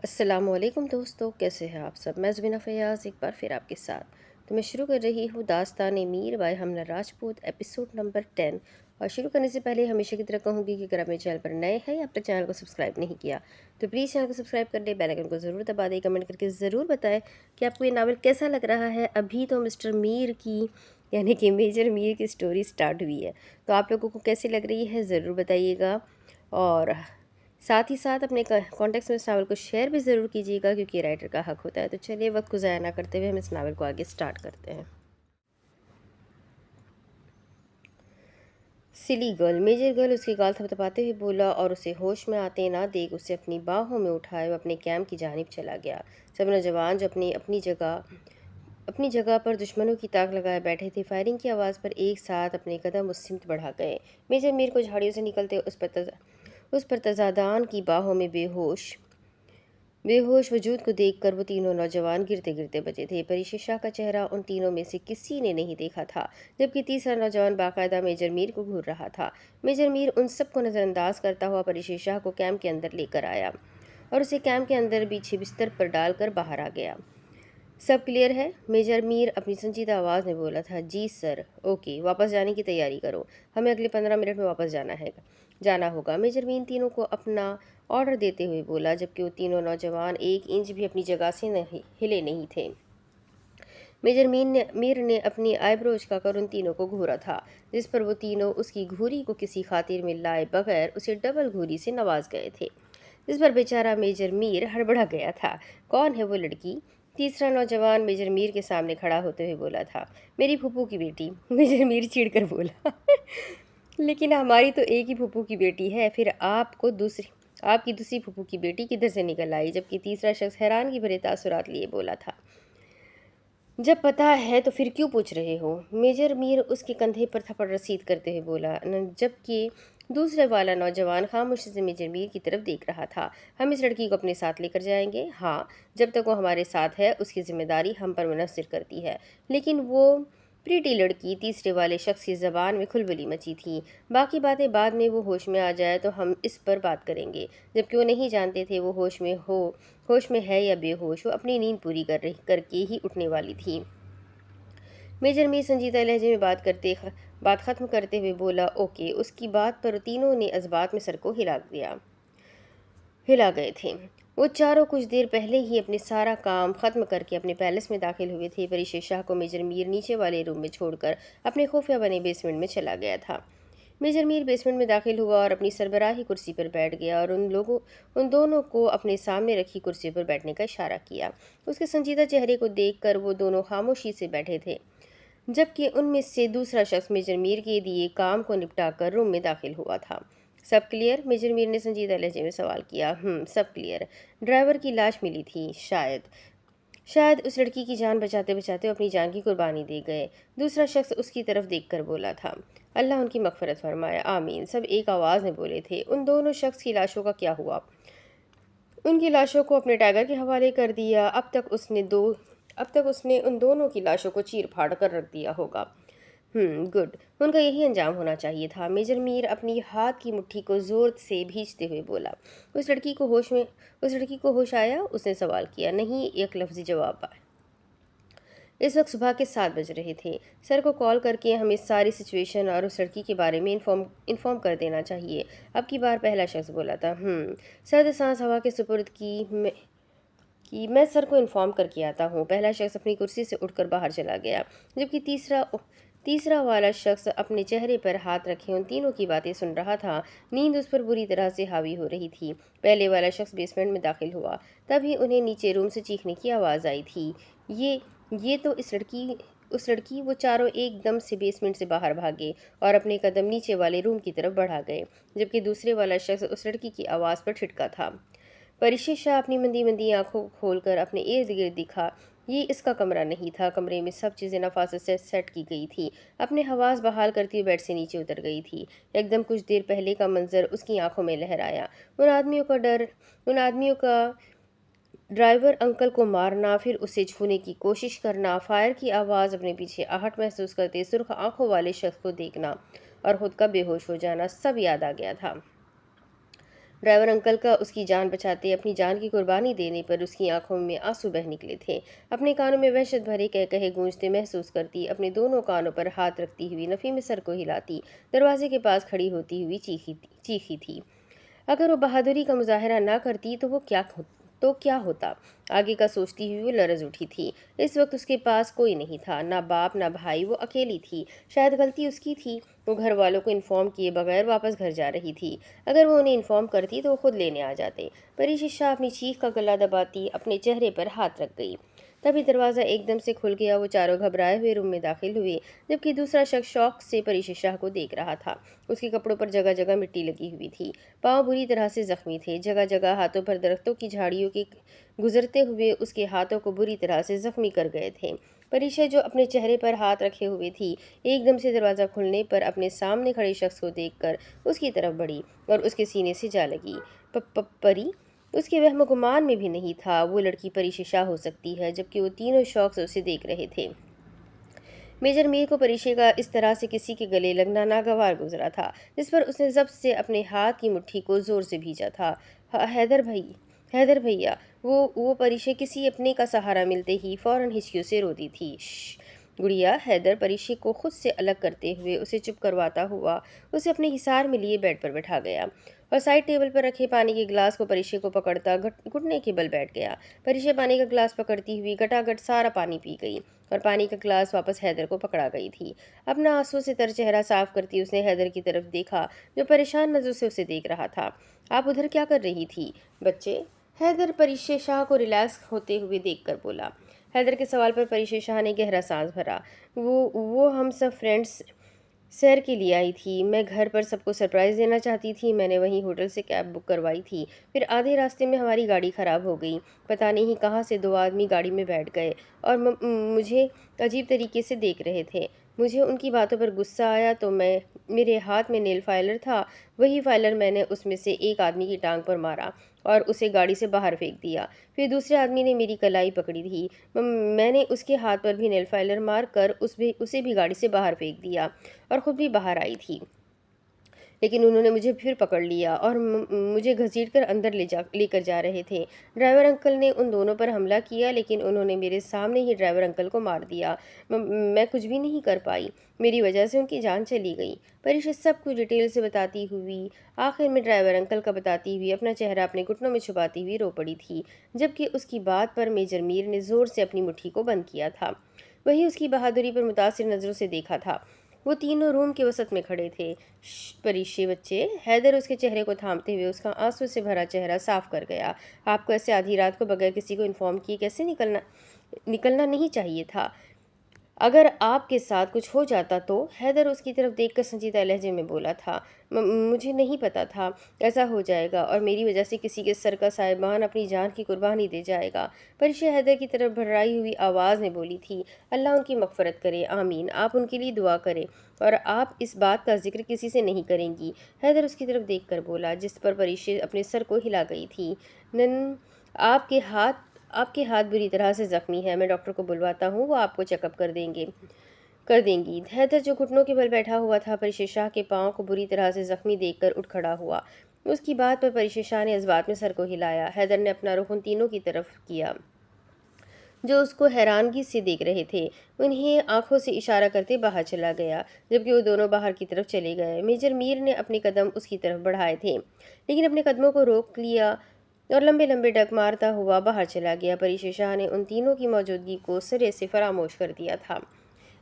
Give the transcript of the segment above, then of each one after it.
السلام علیکم دوستو، کیسے ہیں آپ سب؟ میں زبینہ فیاض ایک بار پھر آپ کے ساتھ تو میں شروع کر رہی ہوں داستان میر بائی حملہ راجپوت ایپیسوڈ نمبر 10۔ اور شروع کرنے سے پہلے ہمیشہ کی طرح کہوں گی کہ اگر آپ میرے چینل پر نئے ہیں یا اب تک چینل کو سبسکرائب نہیں کیا تو پلیز چینل کو سبسکرائب کر لیں، بیل آئیکن کو ضرور دبا دیں، کمنٹ کر کے ضرور بتائیں کہ آپ کو یہ ناول کیسا لگ رہا ہے۔ ابھی تو مسٹر میر کی یعنی کہ میجر میر کی سٹوری سٹارٹ ہوئی ہے، تو آپ لوگوں کو کیسی لگ رہی ہے ضرور بتائیے گا، اور ساتھ ہی ساتھ اپنے کانٹیکٹس میں اس ناول کو شیئر بھی ضرور کیجیے گا کیونکہ رائٹر کا حق ہوتا ہے۔ تو چلیے وقت کو ضائع نہ کرتے ہوئے ہم اس ناول کو آگے سٹارٹ کرتے ہیں۔ سلی گرل، میجر گرل اس کی گال تھپتھپاتے ہوئے بولا اور اسے ہوش میں آتے نہ دیکھ اسے اپنی باہوں میں اٹھائے وہ اپنے کیمپ کی جانب چلا گیا۔ سب نوجوان جو اپنی جگہ پر دشمنوں کی تاک لگائے بیٹھے تھے، فائرنگ کی آواز پر ایک ساتھ اپنے قدم اس سمت بڑھا گئے۔ میجر میر کو جھاڑیوں سے نکلتے اس پر تزادان کی باہوں میں بے ہوش وجود کو دیکھ کر وہ تینوں نوجوان گرتے گرتے بچے تھے۔ پریشی شاہ کا چہرہ ان تینوں میں سے کسی نے نہیں دیکھا تھا، جبکہ تیسرا نوجوان باقاعدہ میجر میر کو گھور رہا تھا۔ میجر میر ان سب کو نظر انداز کرتا ہوا پریشی شاہ کو کیمپ کے اندر لے کر آیا اور اسے کیمپ کے اندر بچھے بستر پر ڈال کر باہر آ گیا۔ سب کلیئر ہے؟ میجر میر اپنی سنجیدہ آواز میں بولا تھا۔ جی سر۔ اوکے، واپس جانے کی تیاری کرو، ہمیں اگلے 15 منٹ میں واپس جانا ہوگا۔ میجر میر تینوں کو اپنا آرڈر دیتے ہوئے بولا، جبکہ وہ تینوں نوجوان ایک انچ بھی اپنی جگہ سے ہلے نہیں تھے۔ میجر میر نے اپنی آئی برو اچکا کر ان تینوں کو گھورا تھا، جس پر وہ تینوں اس کی گھوری کو کسی خاطر میں لائے بغیر اسے ڈبل گھوری سے نواز گئے تھے، جس پر بیچارہ میجر میر ہڑبڑا گیا تھا۔ کون ہے وہ لڑکی؟ تیسرا نوجوان میجر میر کے سامنے کھڑا ہوتے ہوئے بولا تھا۔ میری پھوپھو کی بیٹی، میجر میر چڑ کر بولا۔ لیکن ہماری تو ایک ہی پھوپھو کی بیٹی ہے، پھر آپ کی دوسری پھوپھو کی بیٹی کدھر سے نکل آئی؟ جبکہ تیسرا شخص حیرانگی بھرے تاثرات لیے بولا تھا۔ جب پتہ ہے تو پھر کیوں پوچھ رہے ہو؟ میجر میر اس کے کندھے پر تھپڑ رسید کرتے ہوئے بولا، جبکہ دوسرے والا نوجوان خاموشی سے میجر میر کی طرف دیکھ رہا تھا۔ ہم اس لڑکی کو اپنے ساتھ لے کر جائیں گے؟ ہاں، جب تک وہ ہمارے ساتھ ہے اس کی ذمہ داری ہم پر منحصر کرتی ہے۔ لیکن وہ پریٹی لڑکی، تیسرے والے شخص کی زبان میں کھلبلی مچی تھی۔ باقی باتیں بعد میں وہ ہوش میں آ جائے تو ہم اس پر بات کریں گے۔ جبکہ وہ نہیں جانتے تھے وہ ہوش میں ہے یا بے ہوش، وہ اپنی نیند پوری کر کے ہی اٹھنے والی تھی۔ میجر میر سنجیدہ لہجے میں بات ختم کرتے ہوئے بولا، اوکے۔ اس کی بات پر تینوں نے ازبات میں سر کو ہلا گئے تھے۔ وہ چاروں کچھ دیر پہلے ہی اپنے سارا کام ختم کر کے اپنے پیلس میں داخل ہوئے تھے۔ پریشی شاہ کو میجر میر نیچے والے روم میں چھوڑ کر اپنے خفیہ بنے بیسمنٹ میں چلا گیا تھا۔ میجر میر بیسمنٹ میں داخل ہوا اور اپنی سربراہی کرسی پر بیٹھ گیا اور ان دونوں کو اپنے سامنے رکھی کرسی پر بیٹھنے کا اشارہ کیا۔ اس کے سنجیدہ چہرے کو دیکھ کر وہ دونوں خاموشی سے بیٹھے تھے، جبکہ ان میں سے دوسرا شخص میجر میر کے دیے کام کو نپٹا کر روم میں داخل ہوا تھا۔ سب کلیئر؟ میجر میر نے سنجیدہ لہجے میں سوال کیا۔ سب کلیئر۔ ڈرائیور کی لاش ملی تھی، شاید اس لڑکی کی جان بچاتے بچاتے وہ اپنی جان کی قربانی دے گئے، دوسرا شخص اس کی طرف دیکھ کر بولا تھا۔ اللہ ان کی مغفرت فرمائے، آمین، سب ایک آواز میں بولے تھے۔ ان دونوں شخص کی لاشوں کا کیا ہوا؟ ان کی لاشوں کو اپنے ٹائگر کے حوالے کر دیا۔ اب تک اس نے ان دونوں کی لاشوں کو چیر پھاڑ کر رکھ دیا ہوگا۔ گڈ، ان کا یہی انجام ہونا چاہیے تھا۔ میجر میر اپنی ہاتھ کی مٹھی کو زور سے بھینچتے ہوئے بولا۔ اس لڑکی کو ہوش آیا؟ اس نے سوال کیا۔ نہیں، ایک لفظی جواب آیا۔ اس وقت صبح کے 7 بج رہے تھے۔ سر کو کال کر کے ہمیں ساری سچویشن اور اس لڑکی کے بارے میں انفارم کر دینا چاہیے، اب کی بار پہلا شخص بولا تھا۔ سرد سانس ہوا کے سپرد کی میں سر کو انفارم کر کے آتا ہوں۔ پہلا شخص اپنی کرسی سے اٹھ کر باہر چلا گیا، جبکہ تیسرا والا شخص اپنے چہرے پر ہاتھ رکھے ان تینوں کی باتیں سن رہا تھا۔ نیند اس پر بری طرح سے حاوی ہو رہی تھی۔ پہلے والا شخص بیسمنٹ میں داخل ہوا، تبھی انہیں نیچے روم سے چیخنے کی آواز آئی تھی۔ یہ تو اس لڑکی وہ چاروں ایک دم سے بیسمنٹ سے باہر بھاگے اور اپنے قدم نیچے والے روم کی طرف بڑھا گئے، جبکہ دوسرے والا شخص اس لڑکی کی آواز پر ٹھٹکا تھا۔ پریشی شاہ اپنی مندی آنکھوں کھول کر اپنے ارد گرد دیکھا۔ یہ اس کا کمرہ نہیں تھا، کمرے میں سب چیزیں نفاست سے سیٹ کی گئی تھی۔ اپنے حواس بحال کرتی ہوئے بیڈ سے نیچے اتر گئی تھی۔ ایک دم کچھ دیر پہلے کا منظر اس کی آنکھوں میں لہر آیا، ان آدمیوں کا ڈرائیور انکل کو مارنا، پھر اسے چھونے کی کوشش کرنا، فائر کی آواز، اپنے پیچھے آہٹ محسوس کرتے سرخ آنکھوں والے شخص کو دیکھنا اور خود کا بے ہوش ہو جانا، سب یاد آ گیا تھا۔ ڈرائیور انکل کا اس کی جان بچاتے اپنی جان کی قربانی دینے پر اس کی آنکھوں میں آنسو بہہ نکلے تھے۔ اپنے کانوں میں وحشت بھرے کہے گونجتے محسوس کرتی اپنے دونوں کانوں پر ہاتھ رکھتی ہوئی نفی میں سر کو ہلاتی دروازے کے پاس کھڑی ہوتی ہوئی چیخی تھی۔ اگر وہ بہادری کا مظاہرہ نہ کرتی تو کیا ہوتا؟ آگے کا سوچتی ہوئی وہ لرز اٹھی تھی۔ اس وقت اس کے پاس کوئی نہیں تھا، نہ باپ نہ بھائی، وہ اکیلی تھی۔ شاید غلطی اس کی تھی، وہ گھر والوں کو انفارم کیے بغیر واپس گھر جا رہی تھی۔ اگر وہ انہیں انفارم کرتی تو وہ خود لینے آ جاتے۔ پری ششا اپنی چیخ کا گلا دباتی اپنے چہرے پر ہاتھ رکھ گئی۔ تبھی دروازہ ایک دم سے کھل گیا، وہ چاروں گھبرائے ہوئے روم میں داخل ہوئے، جبکہ دوسرا شخص شوق سے پری ششا کو دیکھ رہا تھا۔ اس کے کپڑوں پر جگہ جگہ مٹی لگی ہوئی تھی، پاؤں بری طرح سے زخمی تھے، جگہ جگہ ہاتھوں پر درختوں کی جھاڑیوں کے گزرتے ہوئے اس کے ہاتھوں کو بری طرح سے زخمی کر گئے تھے۔ پریشا جو اپنے چہرے پر ہاتھ رکھے ہوئے تھی، ایک دم سے دروازہ کھلنے پر اپنے سامنے کھڑے شخص کو دیکھ کر اس کی طرف بڑھی اور اس کے سینے سے جا لگی۔ پری؟ اس کے وہم و گمان میں بھی نہیں تھا وہ لڑکی پری ششا ہو سکتی ہے، جبکہ وہ تینوں شوق سے اسے دیکھ رہے تھے۔ میجر میر کو پریشے کا اس طرح سے کسی کے گلے لگنا ناگوار گزرا تھا، جس پر اس نے ضبط سے اپنے ہاتھ کی مٹھی کو زور سے بھینچا تھا۔ حیدر بھیا، وہ پریشے کسی اپنے کا سہارا ملتے ہی فوراً ہچکیوں سے روتی تھی۔ شش گڑیا، حیدر پریشے کو خود سے الگ کرتے ہوئے اسے چپ کرواتا ہوا اسے اپنے حصار میں لیے بیڈ پر بٹھا گیا اور سائڈ ٹیبل پر رکھے پانی کے گلاس کو پریشے کو پکڑتا گھٹنے کے بل بیٹھ گیا۔ پریشے پانی کا گلاس پکڑتی ہوئی گٹا گٹ سارا پانی پی گئی اور پانی کا گلاس واپس حیدر کو پکڑا گئی تھی۔ اپنا آنسو سے تر چہرہ صاف کرتی اس نے حیدر کی طرف دیکھا، جو پریشان نظروں سے اسے دیکھ رہا تھا۔ آپ ادھر کیا کر رہی تھی بچے؟ حیدر پریشے شاہ کو ریلیکس ہوتے ہوئے دیکھ کر بولا۔ حیدر کے سوال پر پریشے شاہ نے گہرا سانس بھرا۔ وہ ہم سب فرینڈز سیر کے لیے آئی تھی، میں گھر پر سب کو سرپرائز دینا چاہتی تھی، میں نے وہیں ہوٹل سے کیب بک کروائی تھی، پھر آدھے راستے میں ہماری گاڑی خراب ہو گئی، پتہ نہیں کہاں سے دو آدمی گاڑی میں بیٹھ گئے اور مجھے عجیب طریقے سے دیکھ رہے تھے۔ مجھے ان کی باتوں پر غصہ آیا تو میرے ہاتھ میں نیل فائلر تھا، وہی فائلر میں نے اس میں سے ایک آدمی کی ٹانگ پر مارا اور اسے گاڑی سے باہر پھینک دیا۔ پھر دوسرے آدمی نے میری کلائی پکڑی تھی، میں نے اس کے ہاتھ پر بھی نیل فائلر مار کر اسے بھی گاڑی سے باہر پھینک دیا اور خود بھی باہر آئی تھی، لیکن انہوں نے مجھے پھر پکڑ لیا اور مجھے گھسیٹ کر اندر لے کر جا رہے تھے۔ ڈرائیور انکل نے ان دونوں پر حملہ کیا، لیکن انہوں نے میرے سامنے ہی ڈرائیور انکل کو مار دیا، میں کچھ بھی نہیں کر پائی، میری وجہ سے ان کی جان چلی گئی۔ پریشا سب کچھ ڈیٹیل سے بتاتی ہوئی آخر میں ڈرائیور انکل کا بتاتی ہوئی اپنا چہرہ اپنے گھٹنوں میں چھپاتی ہوئی رو پڑی تھی، جبکہ اس کی بات پر میجر میر نے زور سے اپنی مٹھی کو بند کیا تھا، وہی اس کی بہادری پر متاثر نظروں سے دیکھا تھا۔ وہ تینوں روم کے وسط میں کھڑے تھے۔ پریشے بچے، حیدر اس کے چہرے کو تھامتے ہوئے اس کا آنسو سے بھرا چہرہ صاف کر گیا۔ آپ کو ایسے آدھی رات کو بغیر کسی کو انفارم کیے کیسے نکلنا نہیں چاہیے تھا؟ اگر آپ کے ساتھ کچھ ہو جاتا تو؟ حیدر اس کی طرف دیکھ کر سنجیدہ لہجے میں بولا تھا۔ مجھے نہیں پتا تھا ایسا ہو جائے گا اور میری وجہ سے کسی کے سر کا سائبان اپنی جان کی قربانی دے جائے گا۔ پریشا حیدر کی طرف بھررائی ہوئی آواز میں بولی تھی۔ اللہ ان کی مغفرت کرے، آمین، آپ ان کے لیے دعا کریں اور آپ اس بات کا ذکر کسی سے نہیں کریں گی۔ حیدر اس کی طرف دیکھ کر بولا، جس پر پریشا اپنے سر کو ہلا گئی تھی۔ آپ کے ہاتھ بری طرح سے زخمی ہے، میں ڈاکٹر کو بلواتا ہوں، وہ آپ کو چیک اپ کر دیں گی۔ حیدر جو گھٹنوں کے بل بیٹھا ہوا تھا پریشا شاہ کے پاؤں کو بری طرح سے زخمی دیکھ کر اٹھ کھڑا ہوا۔ اس کی بات پر پریشا شاہ نے جذبات میں سر کو ہلایا۔ حیدر نے اپنا رخ ان تینوں کی طرف کیا جو اس کو حیرانگی سے دیکھ رہے تھے، انہیں آنکھوں سے اشارہ کرتے باہر چلا گیا، جبکہ وہ دونوں باہر کی طرف چلے گئے۔ میجر میر نے اپنے قدم اس کی طرف بڑھائے تھے، لیکن اپنے قدموں کو روک لیا اور لمبے لمبے ڈگ مارتا ہوا باہر چلا گیا۔ پریشا شاہ نے ان تینوں کی موجودگی کو سرے سے فراموش کر دیا تھا۔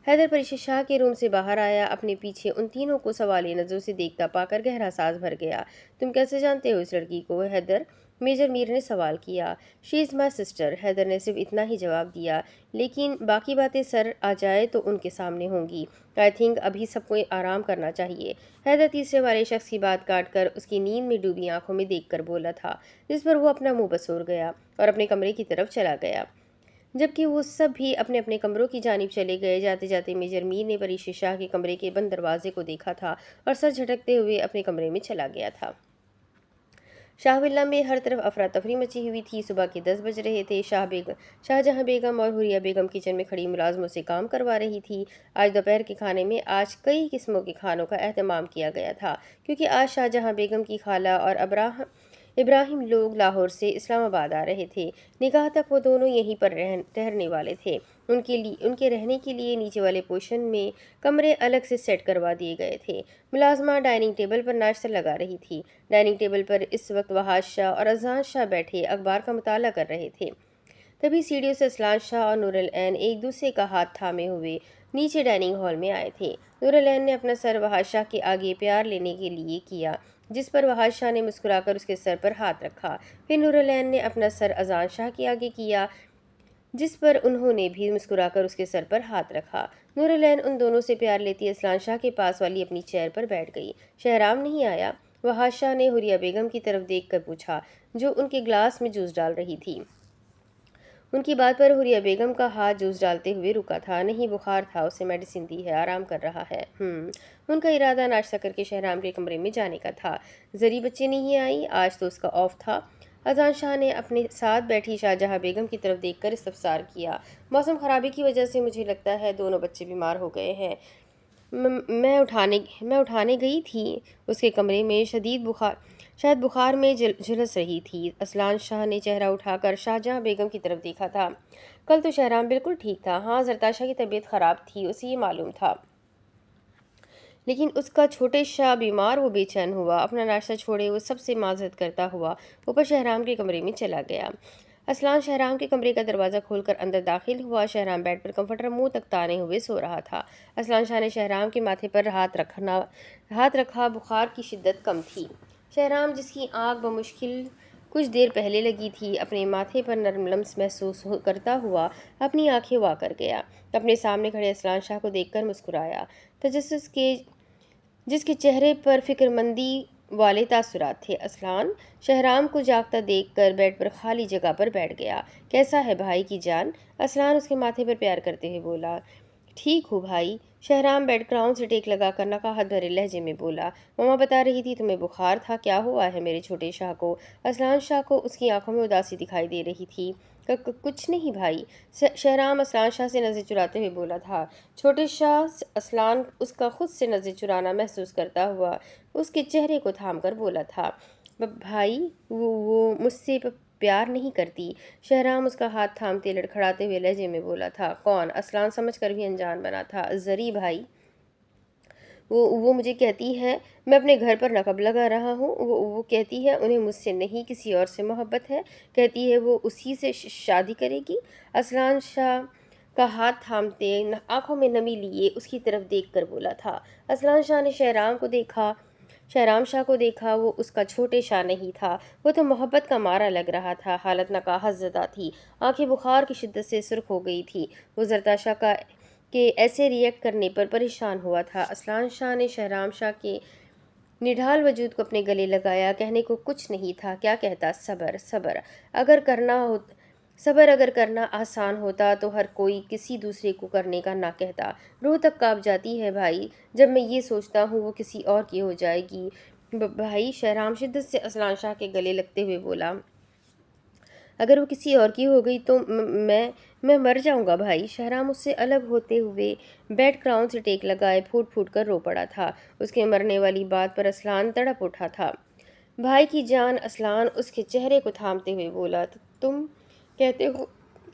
حیدر پریشا شاہ کے روم سے باہر آیا، اپنے پیچھے ان تینوں کو سوالیہ نظروں سے دیکھتا پا کر گہرا سانس بھر گیا۔ تم کیسے جانتے ہو اس لڑکی کو حیدر؟ میجر میر نے سوال کیا۔ شی از مائی سسٹر، حیدر نے صرف اتنا ہی جواب دیا، لیکن باقی باتیں سر آ جائے تو ان کے سامنے ہوں گی۔ آئی تھنک ابھی سب کو آرام کرنا چاہیے، حیدر تیسرے والے شخص کی بات کاٹ کر اس کی نیند میں ڈوبی آنکھوں میں دیکھ کر بولا تھا، جس پر وہ اپنا منہ بسور گیا اور اپنے کمرے کی طرف چلا گیا۔ جبکہ وہ سب بھی اپنے اپنے کمروں کی جانب چلے گئے، جاتے جاتے میجر میر نے پریشا شاہ کے کمرے کے بند دروازے کو دیکھا تھا اور سر جھٹکتے ہوئے اپنے کمرے میں چلا گیا تھا۔ شاہ ولا میں ہر طرف افراتفری مچی ہوئی تھی۔ صبح کے 10 بج رہے تھے۔ شاہ جہاں بیگم اور حوریہ بیگم کچن میں کھڑی ملازموں سے کام کروا رہی تھی۔ آج دوپہر کے کھانے میں کئی قسموں کے کھانوں کا اہتمام کیا گیا تھا، کیونکہ آج شاہ جہاں بیگم کی خالہ اور ابراہیم لوگ لاہور سے اسلام آباد آ رہے تھے۔ نکاح تک وہ دونوں یہیں پر ٹھہرنے والے تھے۔ ان کے رہنے کے لیے نیچے والے پورشن میں کمرے الگ سے سیٹ کروا دیے گئے تھے۔ ملازمہ ڈائننگ ٹیبل پر ناشتہ لگا رہی تھی۔ ڈائننگ ٹیبل پر اس وقت وحاش شاہ اور اذان شاہ بیٹھے اخبار کا مطالعہ کر رہے تھے۔ تبھی سیڑھیوں سے اسلان شاہ اور نور العین ایک دوسرے کا ہاتھ تھامے ہوئے نیچے ڈائننگ ہال میں آئے تھے۔ نور العین نے اپنا سر وحاش شاہ کے آگے پیار لینے کے لیے کیا، جس پر وحاش شاہ نے مسکرا کر اس کے سر پر ہاتھ رکھا۔ پھر نور العین نے اپنا سر اذان شاہ کے آگے کیا، جس پر انہوں نے بھی مسکرا کر اس کے سر پر ہاتھ رکھا۔ نور العین ان دونوں سے پیار لیتی اسلان شاہ کے پاس والی اپنی چیئر پر بیٹھ گئی۔ شہرام نہیں آیا؟ وحاش شاہ نے حریہ بیگم کی طرف دیکھ کر پوچھا، جو ان کے گلاس میں جوس ڈال رہی تھی۔ ان کی بات پر حریہ بیگم کا ہاتھ جوس ڈالتے ہوئے رکا تھا۔ نہیں، بخار تھا، اسے میڈیسن دی ہے، آرام کر رہا ہے۔ ان کا ارادہ ناشتہ کر کے شہرام کے کمرے میں جانے کا تھا۔ زری بچے نہیں آئی؟ آج تو اس کا آف تھا۔ اذان شاہ نے اپنے ساتھ بیٹھی شاہجہاں بیگم کی طرف دیکھ کر استفسار کیا۔ موسم خرابی کی وجہ سے مجھے لگتا ہے دونوں بچے بیمار ہو گئے ہیں۔ میں اٹھانے گئی تھی اس کے کمرے میں، شاید بخار میں جھلس رہی تھی۔ اذان شاہ نے چہرہ اٹھا کر شاہجہاں بیگم کی طرف دیکھا تھا۔ کل تو شہرام بالکل ٹھیک تھا۔ ہاں، زرتاشا کی طبیعت خراب تھی، اسے یہ معلوم تھا، لیکن اس کا چھوٹے شاہ بیمار، وہ بے چین ہوا۔ اپنا ناشتہ چھوڑے وہ سب سے معذرت کرتا ہوا اوپر شہرام کے کمرے میں چلا گیا۔ اذان شہرام کے کمرے کا دروازہ کھول کر اندر داخل ہوا۔ شہرام بیڈ پر کمفرٹر منہ تک تانے ہوئے سو رہا تھا۔ اذان شاہ نے شہرام کے ماتھے پر ہاتھ رکھا، بخار کی شدت کم تھی۔ شہرام، جس کی آنکھ بمشکل کچھ دیر پہلے لگی تھی، اپنے ماتھے پر نرم لمس محسوس کرتا ہوا اپنی آنکھیں وا کر گیا۔ اپنے سامنے کھڑے اذان شاہ کو دیکھ کر مسکرایا، جس کے چہرے پر فکر مندی والے تاثرات تھے۔ اذان شہرام کو جاگتا دیکھ کر بیڈ پر خالی جگہ پر بیٹھ گیا۔ کیسا ہے بھائی کی جان؟ اذان اس کے ماتھے پر پیار کرتے ہوئے بولا۔ ٹھیک ہوں بھائی۔ شہرام بیڈ گراؤنڈ سے ٹیک لگا کر نقاہت بھرے لہجے میں بولا۔ ماما بتا رہی تھی تمہیں بخار تھا، کیا ہوا ہے میرے چھوٹے شاہ کو؟ اذان شاہ کو اس کی آنکھوں میں اداسی دکھائی دے رہی تھی۔ کچھ نہیں بھائی، شہرام اذان شاہ سے نظر چراتے ہوئے بولا تھا۔ چھوٹے شاہ اذان اس کا خود سے نظر چرانا محسوس کرتا ہوا اس کے چہرے کو تھام کر بولا تھا۔ بھائی، وہ مجھ سے پیار نہیں کرتی۔ شہرام اس کا ہاتھ تھامتے لڑکھڑاتے ہوئے لہجے میں بولا تھا۔ کون؟ اذان سمجھ کر بھی انجان بنا تھا۔ زری بھائی، وہ مجھے کہتی ہے میں اپنے گھر پر نقب لگا رہا ہوں۔ وہ کہتی ہے انہیں مجھ سے نہیں کسی اور سے محبت ہے، کہتی ہے وہ اسی سے شادی کرے گی۔ اذان شاہ کا ہاتھ تھامتے آنکھوں میں نمی لیے اس کی طرف دیکھ کر بولا تھا۔ اذان شاہ نے شہرام شاہ کو دیکھا، وہ اس کا چھوٹے شاہ نہیں تھا، وہ تو محبت کا مارا لگ رہا تھا۔ حالت نقاہت زدہ تھی، آنکھیں بخار کی شدت سے سرخ ہو گئی تھی۔ وہ زرتاشا کے ایسے ریئیکٹ کرنے پر پریشان ہوا تھا۔ اذان شاہ نے شہرام شاہ کے نڈھال وجود کو اپنے گلے لگایا۔ کہنے کو کچھ نہیں تھا، کیا کہتا؟ صبر اگر کرنا آسان ہوتا تو ہر کوئی کسی دوسرے کو کرنے کا نہ کہتا۔ روح تک کانپ جاتی ہے بھائی جب میں یہ سوچتا ہوں وہ کسی اور کی ہو جائے گی۔ بھائی، شہرام شدت سے اذان شاہ کے گلے لگتے ہوئے بولا۔ اگر وہ کسی اور کی ہو گئی تو میں مر جاؤں گا بھائی۔ شہرام اس سے الگ ہوتے ہوئے بیڈ گراؤنڈ سے ٹیک لگائے پھوٹ پھوٹ کر رو پڑا تھا۔ اس کے مرنے والی بات پر اذان تڑپ اٹھا تھا۔ بھائی کی جان، اذان اس کے چہرے کو تھامتے ہوئے بولا۔ تم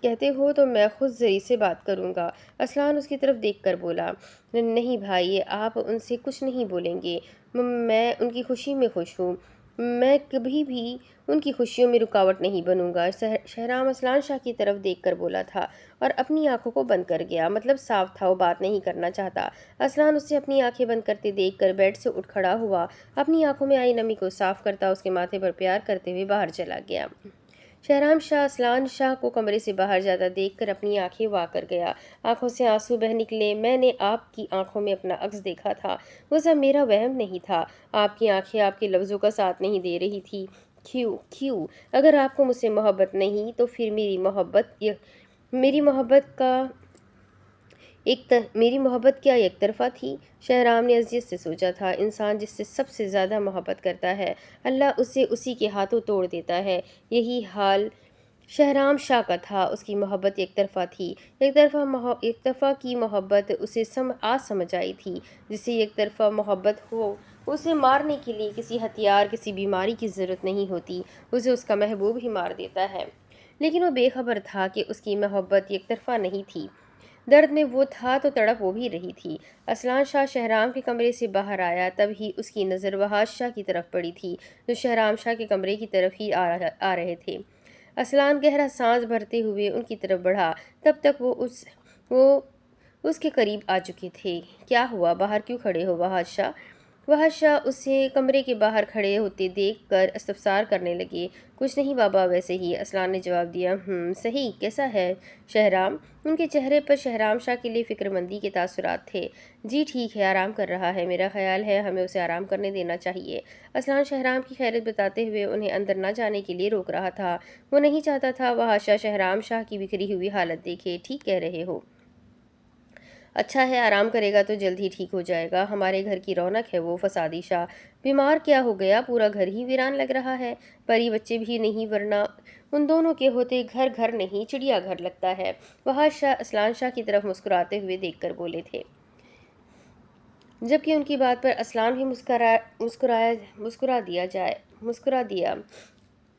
کہتے ہو تو میں خود زری سے بات کروں گا۔ اذان اس کی طرف دیکھ کر بولا۔ نہیں بھائی، آپ ان سے کچھ نہیں بولیں گے، میں ان کی خوشی میں خوش ہوں، میں کبھی بھی ان کی خوشیوں میں رکاوٹ نہیں بنوں گا۔ شہرام اذان شاہ کی طرف دیکھ کر بولا تھا اور اپنی آنکھوں کو بند کر گیا، مطلب صاف تھا وہ بات نہیں کرنا چاہتا۔ اذان اس سے اپنی آنکھیں بند کرتے دیکھ کر بیڈ سے اٹھ کھڑا ہوا، اپنی آنکھوں میں آئی نمی کو صاف کرتا اس کے ماتھے پر پیار کرتے ہوئے باہر چلا گیا۔ شہرام شاہ اذان شاہ کو کمرے سے باہر جاتا دیکھ کر اپنی آنکھیں وا کر گیا۔ آنکھوں سے آنسو بہہ نکلے۔ میں نے آپ کی آنکھوں میں اپنا عکس دیکھا تھا، وہ سب میرا وہم نہیں تھا۔ آپ کی آنکھیں آپ کے لفظوں کا ساتھ نہیں دے رہی تھی۔ کیوں؟ اگر آپ کو مجھ سے محبت نہیں تو پھر میری محبت کیا یک طرفہ تھی؟ شہرام نے اذیت سے سوچا تھا، انسان جس سے سب سے زیادہ محبت کرتا ہے، اللہ اسے اسی کے ہاتھوں توڑ دیتا ہے۔ یہی حال شہرام شاہ کا تھا۔ اس کی محبت یک طرفہ تھی۔ یک طرفہ کی محبت اسے سمجھ آئی تھی۔ جس سے یک طرفہ محبت ہو اسے مارنے کے لیے کسی ہتھیار، کسی بیماری کی ضرورت نہیں ہوتی، اسے اس کا محبوب ہی مار دیتا ہے۔ لیکن وہ بے خبر تھا کہ اس کی محبت یک طرفہ نہیں تھی۔ درد میں وہ تھا تو تڑپ وہ بھی رہی تھی۔ اصلان شاہ شہرام کے کمرے سے باہر آیا، تب ہی اس کی نظر وحاش شاہ کی طرف پڑی تھی، جو شہرام شاہ کے کمرے کی طرف ہی آ رہے تھے۔ اصلان گہرا سانس بھرتے ہوئے ان کی طرف بڑھا، تب تک وہ اس کے قریب آ چکے تھے۔ کیا ہوا؟ باہر کیوں کھڑے ہو وحاش شاہ؟ وحاش شاہ اسے کمرے کے باہر کھڑے ہوتے دیکھ کر استفسار کرنے لگے۔ کچھ نہیں بابا، ویسے ہی، اصلان نے جواب دیا۔ صحیح، کیسا ہے شہرام؟ ان کے چہرے پر شہرام شاہ کے لیے فکر مندی کے تاثرات تھے۔ جی ٹھیک ہے، آرام کر رہا ہے، میرا خیال ہے ہمیں اسے آرام کرنے دینا چاہیے۔ اصلان شہرام کی خیریت بتاتے ہوئے انہیں اندر نہ جانے کے لیے روک رہا تھا۔ وہ نہیں چاہتا تھا وحاش شاہ شہرام شاہ کی بکھری ہوئی حالت دیکھے۔ ٹھیک کہہ رہے ہو، اچھا ہے، آرام کرے گا تو جلد ہی ٹھیک ہو جائے گا۔ ہمارے گھر کی رونق ہے وہ فسادی شاہ، بیمار کیا ہو گیا؟ پورا گھر ہی ویران لگ رہا ہے۔ پری بچے بھی نہیں، ورنہ ان دونوں کے ہوتے گھر گھر نہیں چڑیا گھر لگتا ہے۔ وحاش شاہ اصلان شاہ کی طرف مسکراتے ہوئے دیکھ کر بولے تھے، جبکہ ان کی بات پر اصلان بھی مسکرا دیا۔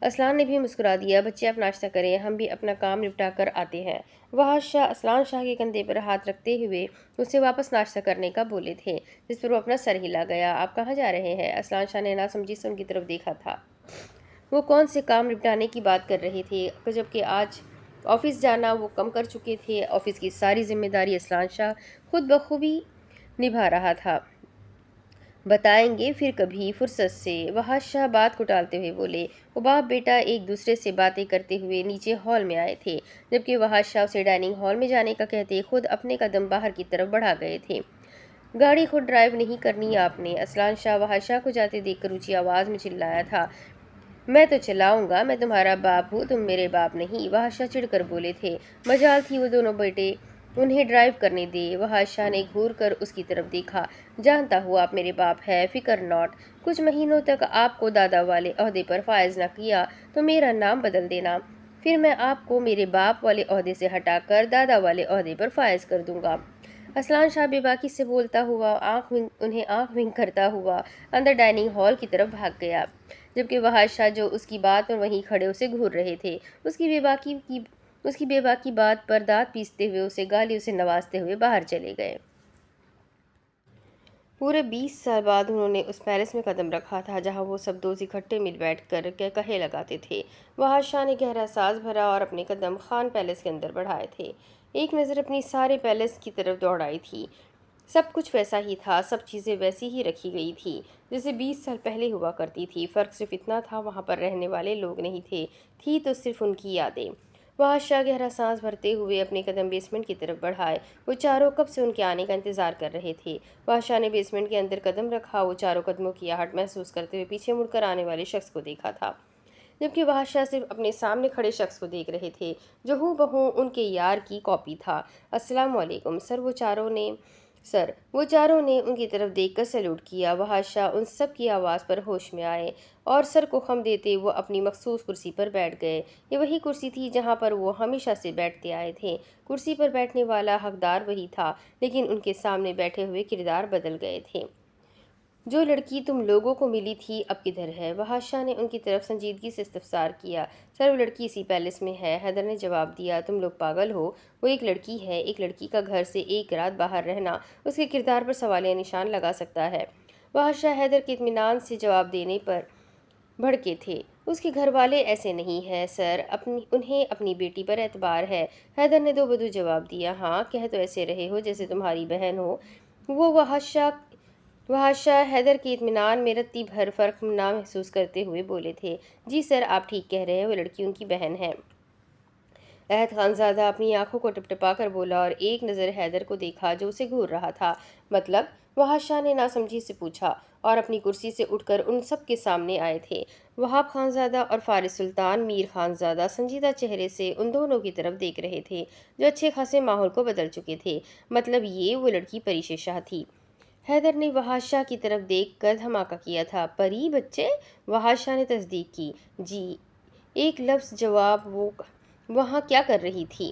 اصلان نے بھی مسکرا دیا۔ بچے اب ناشتہ کریں، ہم بھی اپنا کام نپٹا کر آتے ہیں۔ وحاش شاہ اصلان شاہ کے کندھے پر ہاتھ رکھتے ہوئے اسے واپس ناشتہ کرنے کا بولے تھے، جس پر وہ اپنا سر ہلا گیا۔ آپ کہاں جا رہے ہیں؟ اصلان شاہ نے ناسمجھی سے ان کی طرف دیکھا تھا۔ وہ کون سے کام نپٹانے کی بات کر رہے تھے، جبکہ آج آفس جانا وہ کم کر چکے تھے۔ آفس کی ساری ذمہ داری اصلان شاہ خود بخوبی نبھا رہا تھا۔ بتائیں گے پھر کبھی فرصت سے، وحاش شاہ بات کو ٹالتے ہوئے بولے۔ وہ باپ بیٹا ایک دوسرے سے باتیں کرتے ہوئے نیچے ہال میں آئے تھے، جبکہ وحاش شاہ اسے ڈائننگ ہال میں جانے کا کہتے خود اپنے قدم باہر کی طرف بڑھا گئے تھے۔ گاڑی خود ڈرائیو نہیں کرنی آپ نے؟ اصلان شاہ وحاش شاہ کو جاتے دیکھ کر اونچی آواز میں چلایا تھا۔ میں تو چلاؤں گا، میں تمہارا باپ ہوں، تم میرے باپ نہیں، وحاش شاہ چڑھ کر بولے تھے۔ مجال تھی وہ دونوں بیٹے انہیں ڈرائیو کرنے دے۔ وحاش شاہ نے گھور کر اس کی طرف دیکھا۔ جانتا ہوں آپ میرے باپ ہے، فکر ناٹ۔ کچھ مہینوں تک آپ کو دادا والے عہدے پر فائز نہ کیا تو میرا نام بدل دینا، پھر میں آپ کو میرے باپ والے عہدے سے ہٹا کر دادا والے عہدے پر فائز کر دوں گا۔ اصلان شاہ بے باکی سے بولتا ہوا انہیں آنکھ ونک کرتا ہوا اندر ڈائننگ ہال کی طرف بھاگ گیا، جبکہ وحاش شاہ جو اس کی بات پر وہیں کھڑے اسے گھور رہے تھے، اس کی بے باکی بات پر دانت پیستے ہوئے اسے گالیوں سے نوازتے ہوئے باہر چلے گئے۔ پورے 20 سال بعد انہوں نے اس پیلس میں قدم رکھا تھا جہاں وہ سب دوست اکٹھے مل بیٹھ کر کہے لگاتے تھے۔ وحاش شاہ نے گہرا سانس بھرا اور اپنے قدم خان پیلس کے اندر بڑھائے تھے، ایک نظر اپنی سارے پیلس کی طرف دوڑائی تھی۔ سب کچھ ویسا ہی تھا، سب چیزیں ویسی ہی رکھی گئی تھی جیسے 20 سال پہلے ہوا کرتی تھی۔ فرق صرف اتنا تھا، وہاں پر رہنے والے لوگ نہیں تھے، تھی تو صرف ان کی یادیں۔ وحاش شاہ گہرا سانس بھرتے ہوئے اپنے قدم بیسمنٹ کی طرف بڑھائے۔ وہ چاروں کب سے ان کے آنے کا انتظار کر رہے تھے۔ وحاش شاہ نے بیسمنٹ کے اندر قدم رکھا۔ وہ چاروں قدموں کی آہٹ محسوس کرتے ہوئے پیچھے مڑ کر آنے والے شخص کو دیکھا تھا، جبکہ وحاش شاہ صرف اپنے سامنے کھڑے شخص کو دیکھ رہے تھے جو ہو بہو ان کے یار کی کاپی تھا۔ السلام علیکم سر، وہ چاروں نے ان کی طرف دیکھ کر سیلوٹ کیا۔ وحاش شاہ ان سب کی آواز پر ہوش میں آئے اور سر کو خم دیتے وہ اپنی مخصوص کرسی پر بیٹھ گئے۔ یہ وہی کرسی تھی جہاں پر وہ ہمیشہ سے بیٹھتے آئے تھے۔ کرسی پر بیٹھنے والا حقدار وہی تھا، لیکن ان کے سامنے بیٹھے ہوئے کردار بدل گئے تھے۔ جو لڑکی تم لوگوں کو ملی تھی اب کدھر ہے؟ وحاش شاہ نے ان کی طرف سنجیدگی سے استفسار کیا۔ سر، وہ لڑکی اسی پیلس میں ہے، حیدر نے جواب دیا۔ تم لوگ پاگل ہو، وہ ایک لڑکی ہے، ایک لڑکی کا گھر سے ایک رات باہر رہنا اس کے کردار پر سوالیہ نشان لگا سکتا ہے۔ وحاش شاہ حیدر کے اطمینان سے جواب دینے پر بھڑکے تھے۔ اس کے گھر والے ایسے نہیں ہیں سر، انہیں اپنی بیٹی پر اعتبار ہے۔ حیدر نے دو بدو جواب دیا۔ ہاں، کہہ تو ایسے رہے ہو جیسے تمہاری بہن ہو۔ وہ وحاش شاہ حیدر کے اطمینان میں رتی بھر فرق نہ محسوس کرتے ہوئے بولے تھے۔ جی سر، آپ ٹھیک کہہ رہے ہیں، وہ لڑکی ان کی بہن ہے۔ عہد خانزادہ اپنی آنکھوں کو ٹپٹپا کر بولا اور ایک نظر حیدر کو دیکھا جو اسے گھور رہا تھا۔ مطلب؟ وحاش شاہ نے ناسمجھی سے پوچھا اور اپنی کرسی سے اٹھ کر ان سب کے سامنے آئے تھے۔ وہاب خانزادہ اور فارس سلطان میر خانزادہ سنجیدہ چہرے سے ان دونوں کی طرف دیکھ رہے تھے جو اچھے خاصے ماحول کو بدل چکے تھے۔ مطلب یہ وہ لڑکی پری شاہ تھی؟ حیدر نے وحاش شاہ کی طرف دیکھ کر دھماکہ کیا تھا۔ پری بچے؟ وحاش شاہ نے تصدیق کی۔ جی، ایک لفظ جواب۔ وہ وہاں کیا کر رہی تھی؟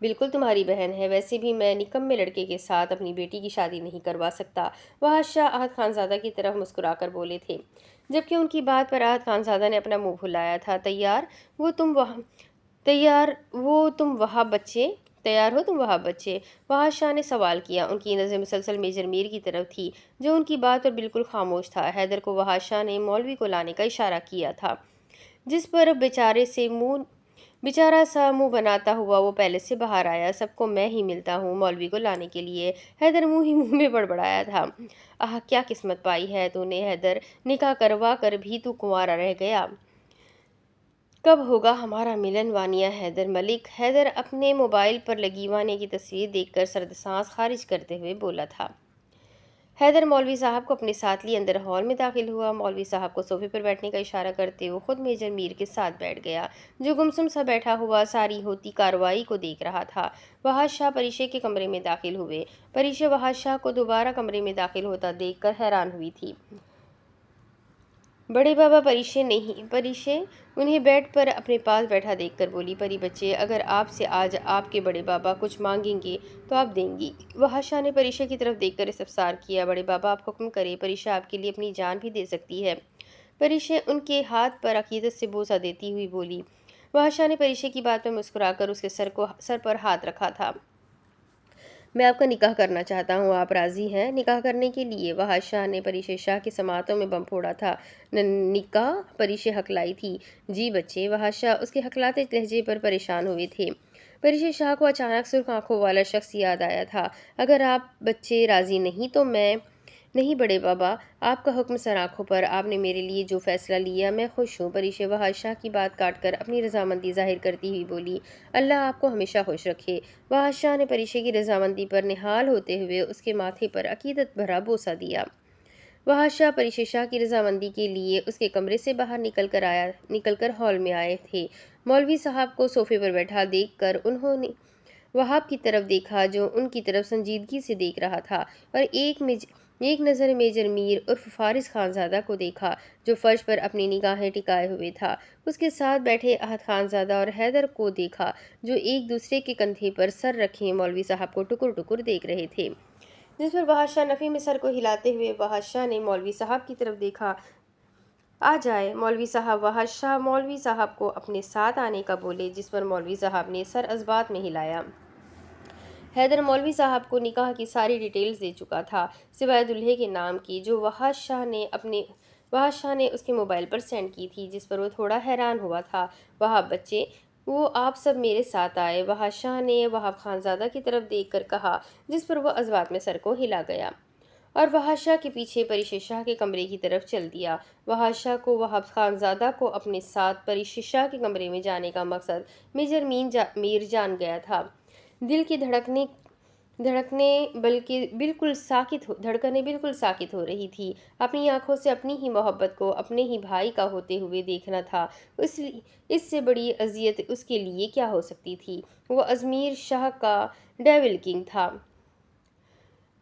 بالکل تمہاری بہن ہے، ویسے بھی میں نکمے لڑکے کے ساتھ اپنی بیٹی کی شادی نہیں کروا سکتا۔ وحش شاہ احد خانزادہ کی طرف مسکرا کر بولے تھے، جبکہ ان کی بات پر احد خانزادہ نے اپنا منہ پھلایا تھا۔ تیار وہ تم وہاں بچے تیار ہو تم وہاں بچے وحش شاہ نے سوال کیا۔ ان کی نظر مسلسل میجر میر کی طرف تھی، جو ان کی بات پر بالکل خاموش تھا۔ حیدر کو وحش شاہ نے مولوی کو لانے کا اشارہ کیا تھا، جس پر بیچارہ سا منہ بناتا ہوا وہ پیلس سے باہر آیا۔ سب کو میں ہی ملتا ہوں مولوی کو لانے کے لیے، حیدر منہ ہی منہ میں بڑبڑایا تھا۔ کیا قسمت پائی ہے تو نے حیدر، نکاح کروا کر بھی تو کنوارا رہ گیا۔ کب ہوگا ہمارا ملن وانیہ حیدر ملک؟ حیدر اپنے موبائل پر لگی وانیہ کی تصویر دیکھ کر سرد سانس خارج کرتے ہوئے بولا تھا۔ حیدر مولوی صاحب کو اپنے ساتھ لیے اندر ہال میں داخل ہوا۔ مولوی صاحب کو صوفے پر بیٹھنے کا اشارہ کرتے وہ خود میجر میر کے ساتھ بیٹھ گیا، جو گمسم سا بیٹھا ہوا ساری ہوتی کارروائی کو دیکھ رہا تھا۔ وحش شاہ پریشے کے کمرے میں داخل ہوئے۔ پریشے وحش شاہ کو دوبارہ کمرے میں داخل ہوتا دیکھ کر حیران ہوئی تھی۔ بڑے بابا پریشے انہیں بیڈ پر اپنے پاس بیٹھا دیکھ کر بولی، پری بچے، اگر آپ سے آج آپ کے بڑے بابا کچھ مانگیں گے تو آپ دیں گی؟ وحش شاہ نے پریشے کی طرف دیکھ کر استفسار کیا۔ بڑے بابا آپ حکم کریں، پریشا آپ کے لیے اپنی جان بھی دے سکتی ہے۔ پریشے ان کے ہاتھ پر عقیدت سے بوسہ دیتی ہوئی بولی۔ وحش شاہ نے پریشے کی بات پر مسکرا کر اس کے سر پر ہاتھ رکھا تھا۔ میں آپ کا نکاح کرنا چاہتا ہوں، آپ راضی ہیں نکاح کرنے کے لیے؟ وحش شاہ نے پریشے شاہ کی سماعتوں میں بم پھوڑا تھا۔ نکاح؟ پریشے ہکلائی تھی۔ جی بچے۔ وحش شاہ اس کے ہکلاتے لہجے پر پریشان ہوئے تھے۔ پریشے شاہ کو اچانک سرخ آنکھوں والا شخص یاد آیا تھا۔ اگر آپ بچے راضی نہیں تو میں نہیں بڑے بابا، آپ کا حکم سر آنکھوں پر، آپ نے میرے لیے جو فیصلہ لیا میں خوش ہوں۔ پریشے وحش شاہ کی بات کاٹ کر اپنی رضامندی ظاہر کرتی ہوئی بولی، اللہ آپ کو ہمیشہ خوش رکھے۔ وحش شاہ نے پریشے کی رضامندی پر نہال ہوتے ہوئے اس کے ماتھے پر عقیدت بھرا بوسہ دیا۔ وحش شاہ پریشے شاہ کی رضامندی کے لیے اس کے کمرے سے باہر نکل کر ہال میں آئے تھے۔ مولوی صاحب کو صوفے پر بیٹھا دیکھ کر انہوں نے وہاب کی طرف دیکھا، جو ان کی طرف سنجیدگی سے دیکھ رہا تھا، اور ایک نظر میجر میر عرف فارس خانزادہ کو دیکھا، جو فرش پر اپنی نگاہیں ٹکائے ہوئے تھا۔ اس کے ساتھ بیٹھے احد خانزادہ اور حیدر کو دیکھا، جو ایک دوسرے کے کندھے پر سر رکھے مولوی صاحب کو ٹکر ٹکر دیکھ رہے تھے، جس پر وحش شاہ نفی میں سر کو ہلاتے ہوئے وحش شاہ نے مولوی صاحب کی طرف دیکھا۔ آ جائے مولوی صاحب۔ وحش شاہ مولوی صاحب کو اپنے ساتھ آنے کا بولے، جس پر مولوی صاحب نے سر اسبات میں ہلایا۔ حیدر مولوی صاحب کو نکاح کی ساری ڈیٹیلز دے چکا تھا، سوائے دلہے کے نام کی، جو وحش شاہ نے اس کے موبائل پر سینڈ کی تھی، جس پر وہ تھوڑا حیران ہوا تھا۔ وہاب بچے، وہ آپ سب میرے ساتھ آئے، وحش شاہ نے وہاب خانزادہ کی طرف دیکھ کر کہا، جس پر وہ اسبات میں سر کو ہلا گیا، اور وحش شاہ کے پیچھے پریشے شاہ کے کمرے کی طرف چل دیا۔ وحش شاہ کو وہاب خانزادہ کو اپنے ساتھ پریشے شاہ کے کمرے میں جانے کا مقصد میجر میر جان گیا تھا۔ دل کی دھڑکنیں بالکل ساکت ہو رہی تھی۔ اپنی آنکھوں سے اپنی ہی محبت کو اپنے ہی بھائی کا ہوتے ہوئے دیکھنا تھا، اس سے بڑی اذیت اس کے لیے کیا ہو سکتی تھی؟ وہ ازمیر شاہ کا ڈیول کنگ تھا،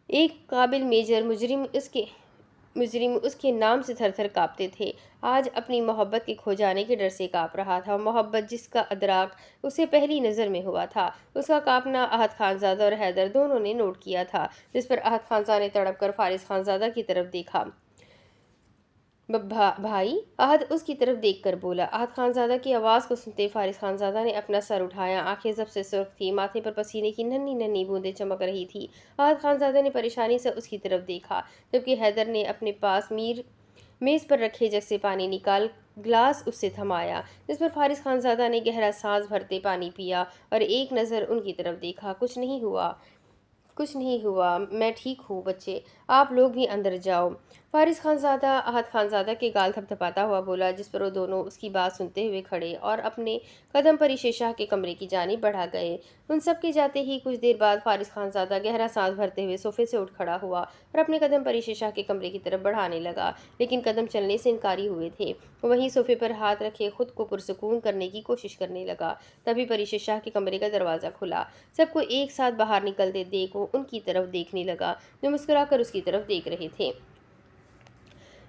ایک قابل میجر۔ مجرم اس کے نام سے تھر تھر کانپتے تھے۔ آج اپنی محبت کے کھو جانے کے ڈر سے کانپ رہا تھا۔ محبت جس کا ادراک اسے پہلی نظر میں ہوا تھا، اس کا کانپنا احد خانزادہ اور حیدر دونوں نے نوٹ کیا تھا، جس پر احد خانزادہ نے تڑپ کر فارس خانزادہ کی طرف دیکھا۔ بھائی؟ احد اس کی طرف دیکھ کر بولا۔ احد خانزادہ کی آواز کو سنتے فارس خانزادہ نے اپنا سر اٹھایا، آنکھیں ضب سے سرخ تھیں، ماتھے پر پسینے کی ننھی ننھی بوندیں چمک رہی تھی۔ احد خانزادہ نے پریشانی سے اس کی طرف دیکھا، جبکہ حیدر نے اپنے پاس میز پر رکھے جگ سے پانی نکال گلاس اس سے تھمایا، جس پر فارس خانزادہ نے گہرا سانس بھرتے پانی پیا اور ایک نظر ان کی طرف دیکھا۔ کچھ نہیں ہوا، میں ٹھیک ہوں بچے، آپ لوگ بھی اندر جاؤ۔ فارس خانزادہ احد خانزادہ کے گال تھپ تھپاتا ہوا بولا، جس پر وہ دونوں اس کی بات سنتے ہوئے کھڑے اور اپنے قدم پریشے شاہ کے کمرے کی جانب بڑھا گئے۔ ان سب کے جاتے ہی کچھ دیر بعد فارس خانزادہ گہرا سانس بھرتے ہوئے صوفے سے اٹھ کھڑا ہوا اور اپنے قدم پریشے شاہ کے کمرے کی طرف بڑھانے لگا، لیکن قدم چلنے سے انکاری ہوئے تھے۔ وہ وہیں صوفے پر ہاتھ رکھے خود کو پرسکون کرنے کی کوشش کرنے لگا۔ تبھی پریشے شاہ کے کمرے کا دروازہ کھلا۔ سب کو ایک ساتھ باہر نکلتے دیکھ وہ ان کی طرف دیکھنے لگا، جو مسکرا کر اس کی طرف دیکھ رہے تھے۔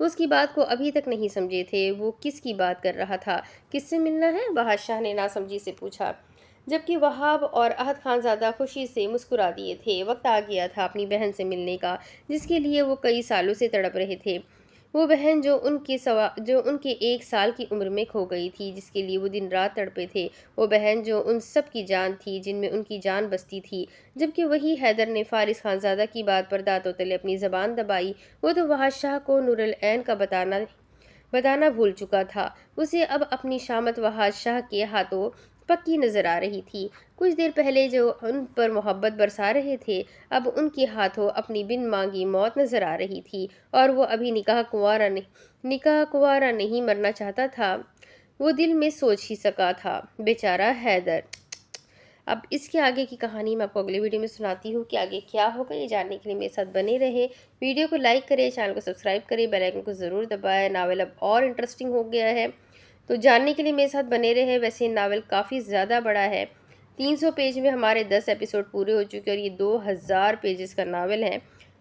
وہ اس کی بات کو ابھی تک نہیں سمجھے تھے۔ وہ کس کی بات کر رہا تھا؟ کس سے ملنا ہے؟ وہاز شاہ نے ناسمجھی سے پوچھا، جبکہ وہاب اور احد خان زادہ خوشی سے مسکرا دیے تھے۔ وقت آ گیا تھا اپنی بہن سے ملنے کا، جس کے لیے وہ کئی سالوں سے تڑپ رہے تھے۔ وہ بہن جو ان کے 1 سال کی عمر میں کھو گئی تھی، جس کے لیے وہ دن رات تڑپے تھے۔ وہ بہن جو ان سب کی جان تھی، جن میں ان کی جان بستی تھی۔ جبکہ وہی حیدر نے فارس خان زادہ کی بات پر دانتوں تلے اپنی زبان دبائی۔ وہ تو وہاز شاہ کو نور العین کا بتانا بھول چکا تھا۔ اسے اب اپنی شامت وہاز شاہ کے ہاتھوں پکی نظر آ رہی تھی۔ کچھ دیر پہلے جو ان پر محبت برسا رہے تھے، اب ان کے ہاتھوں اپنی بن مانگی موت نظر آ رہی تھی، اور وہ ابھی نکاح کنوارا نہیں مرنا چاہتا تھا۔ وہ دل میں سوچ ہی سکا تھا، بیچارہ حیدر۔ اب اس کے آگے کی کہانی میں آپ کو اگلے ویڈیو میں سناتی ہوں کہ آگے کیا ہوگا۔ یہ جاننے کے لیے میرے ساتھ بنے رہے، ویڈیو کو لائک کریں، چینل کو سبسکرائب کریں، بیل آئیکن کو ضرور دبائیں۔ ناول اب اور انٹرسٹنگ ہو گیا ہے، تو جاننے کے لیے میرے ساتھ بنے رہے۔ ویسے یہ ناول کافی زیادہ بڑا ہے، 300 پیج میں ہمارے 10 ایپیسوڈ پورے ہو چکے، اور یہ 2000 پیجز کا ناول ہے۔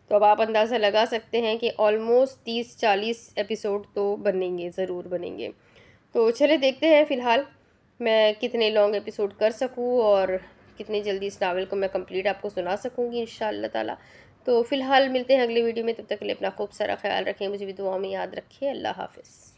تو اب آپ اندازہ لگا سکتے ہیں کہ آلموسٹ 30-40 ایپیسوڈ تو بنیں گے، ضرور بنیں گے۔ تو چلے دیکھتے ہیں فی الحال میں کتنے لانگ ایپیسوڈ کر سکوں، اور کتنی جلدی اس ناول کو میں کمپلیٹ آپ کو سنا سکوں گی انشاءاللہ تعالیٰ۔ تو فی الحال ملتے ہیں اگلے ویڈیو میں، تب تک کے لیے اپنا خوب سارا خیال رکھیں، مجھے بھی دعاؤں میں یاد رکھیں۔ اللہ حافظ۔